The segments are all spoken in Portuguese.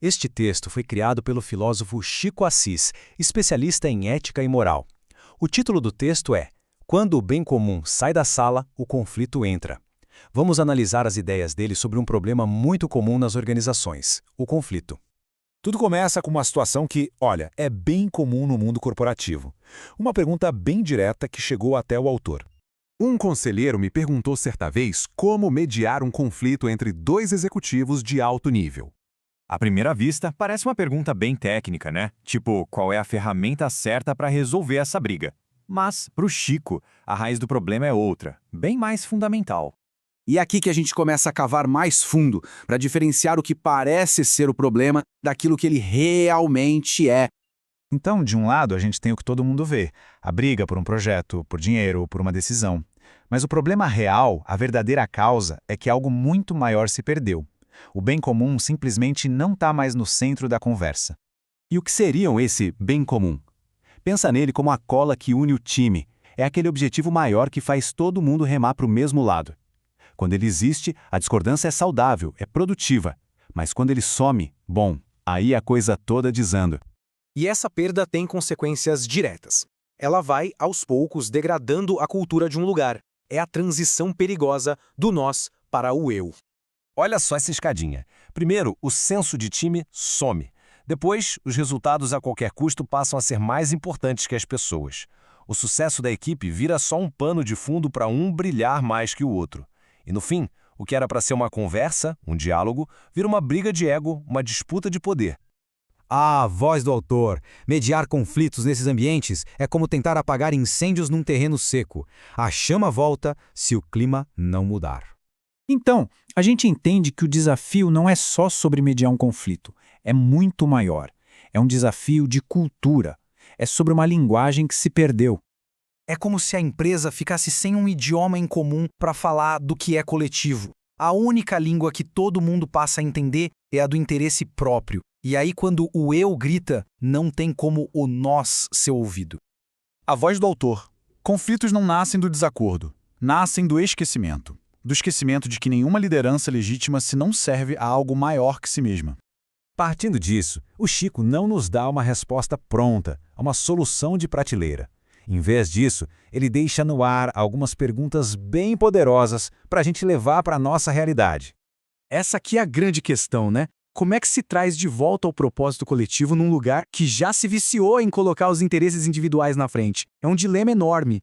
Este texto foi criado pelo filósofo Chico Assis, especialista em ética e moral. O título do texto é Quando o bem comum sai da sala, o conflito entra. Vamos analisar as ideias dele sobre um problema muito comum nas organizações, o conflito. Tudo começa com uma situação que, olha, é bem comum no mundo corporativo. Uma pergunta bem direta que chegou até o autor. Um conselheiro me perguntou certa vez como mediar um conflito entre dois executivos de alto nível. À primeira vista, parece uma pergunta bem técnica, né? Tipo, qual é a ferramenta certa para resolver essa briga? Mas, para o Chico, a raiz do problema é outra, bem mais fundamental. E é aqui que a gente começa a cavar mais fundo, para diferenciar o que parece ser o problema daquilo que ele realmente é. Então, de um lado, a gente tem o que todo mundo vê, a briga por um projeto, por dinheiro, por uma decisão. Mas o problema real, a verdadeira causa, é que algo muito maior se perdeu. O bem comum simplesmente não está mais no centro da conversa. E o que seriam esse bem comum? Pensa nele como a cola que une o time. É aquele objetivo maior que faz todo mundo remar para o mesmo lado. Quando ele existe, a discordância é saudável, é produtiva. Mas quando ele some, bom, aí a coisa toda desanda. E essa perda tem consequências diretas. Ela vai, aos poucos, degradando a cultura de um lugar. É a transição perigosa do nós para o eu. Olha só essa escadinha. Primeiro, o senso de time some. Depois, os resultados a qualquer custo passam a ser mais importantes que as pessoas. O sucesso da equipe vira só um pano de fundo para um brilhar mais que o outro. E no fim, o que era para ser uma conversa, um diálogo, vira uma briga de ego, uma disputa de poder. Ah, voz do autor. Mediar conflitos nesses ambientes é como tentar apagar incêndios num terreno seco. A chama volta se o clima não mudar. Então, a gente entende que o desafio não é só sobre mediar um conflito, é muito maior. É um desafio de cultura. É sobre uma linguagem que se perdeu. É como se a empresa ficasse sem um idioma em comum para falar do que é coletivo. A única língua que todo mundo passa a entender é a do interesse próprio. E aí, quando o eu grita, não tem como o nós ser ouvido. A voz do autor. Conflitos não nascem do desacordo, nascem do esquecimento. Do esquecimento de que nenhuma liderança legítima se não serve a algo maior que si mesma. Partindo disso, o Chico não nos dá uma resposta pronta, uma solução de prateleira. Em vez disso, ele deixa no ar algumas perguntas bem poderosas para a gente levar para a nossa realidade. Essa aqui é a grande questão, né? Como é que se traz de volta ao propósito coletivo num lugar que já se viciou em colocar os interesses individuais na frente? É um dilema enorme.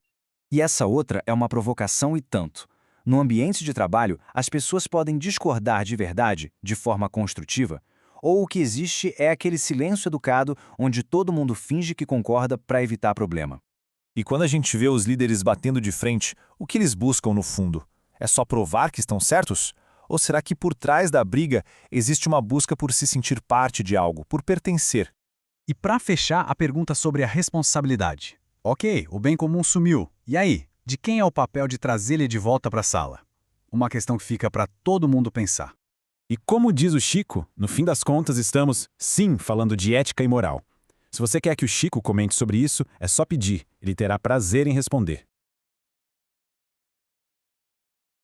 E essa outra é uma provocação e tanto. No ambiente de trabalho, as pessoas podem discordar de verdade, de forma construtiva, ou o que existe é aquele silêncio educado onde todo mundo finge que concorda para evitar problema. E quando a gente vê os líderes batendo de frente, o que eles buscam no fundo? É só provar que estão certos? Ou será que por trás da briga existe uma busca por se sentir parte de algo, por pertencer? E para fechar, a pergunta sobre a responsabilidade. Ok, o bem comum sumiu. E aí? De quem é o papel de trazê-lo de volta para a sala? Uma questão que fica para todo mundo pensar. E como diz o Chico, no fim das contas estamos, sim, falando de ética e moral. Se você quer que o Chico comente sobre isso, é só pedir, ele terá prazer em responder.